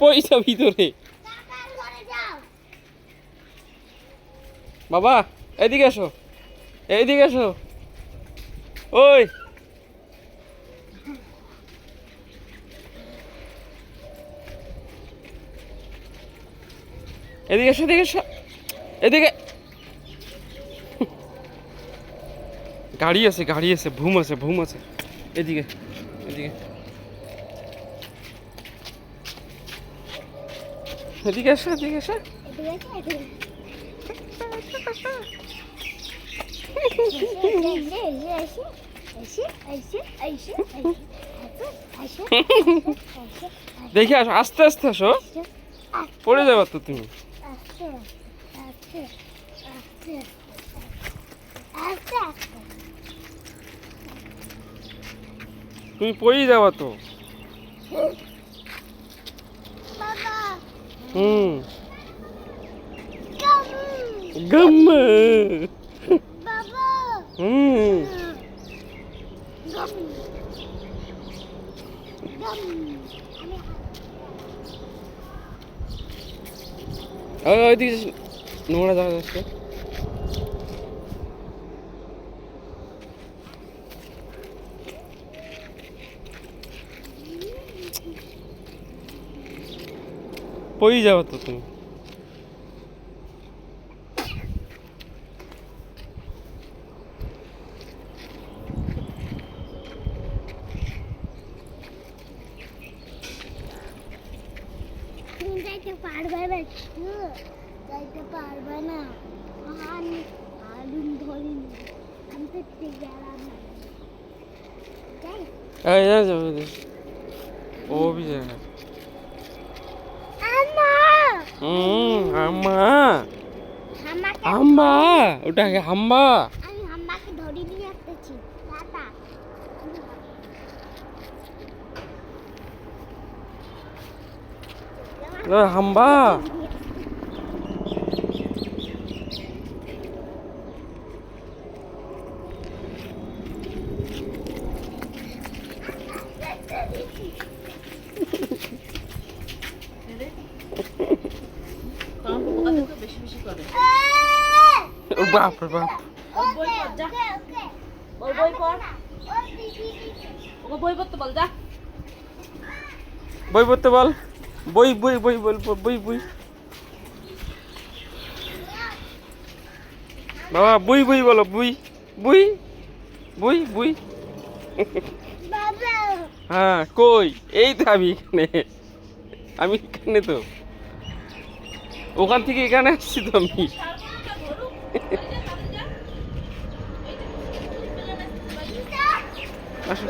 পয়সা ভিতরে। বাবা এদিকে এসো, এইদিকে এসো। ওই এদিকে এসো, এদিকে এসো, এদিকে। গাড়ি আছে, গাড়ি আছে, ভুম আছে, ভুম আছে। এদিকে এদিকে এদিকে এসো, এদিকে এসো। দেখে আসো, আস্তে আস্তে আসো, পড়ে যাবে তো তুমি। তুমি পড়েই যাবা তো। হুম গম। হুম ওইদিকে নোংরা দেখা যাচ্ছে। পড়েই যাবা তো তুমি। যাইতে পারবে না, যাইতে পারবে না। আমি আলুন ধরিনি, আমি তো গেলাম না। ও भी जाएगा। আম্মা হাম্বা, ওটাকে হাম্বা। আমি হাম্বাকে ধরে নিয়ে আসতেছি। হাম্বা বাপ রে বাপ। বই পড়তে বল, বই বই বই বল, বই বই। বাবা বই বই বলো, বই বই বই বই। হ্যাঁ কই? এই তো আমি এখানে, আমি এখানে তো, ওখান থেকে এখানে আসছি তো আমি। আসো।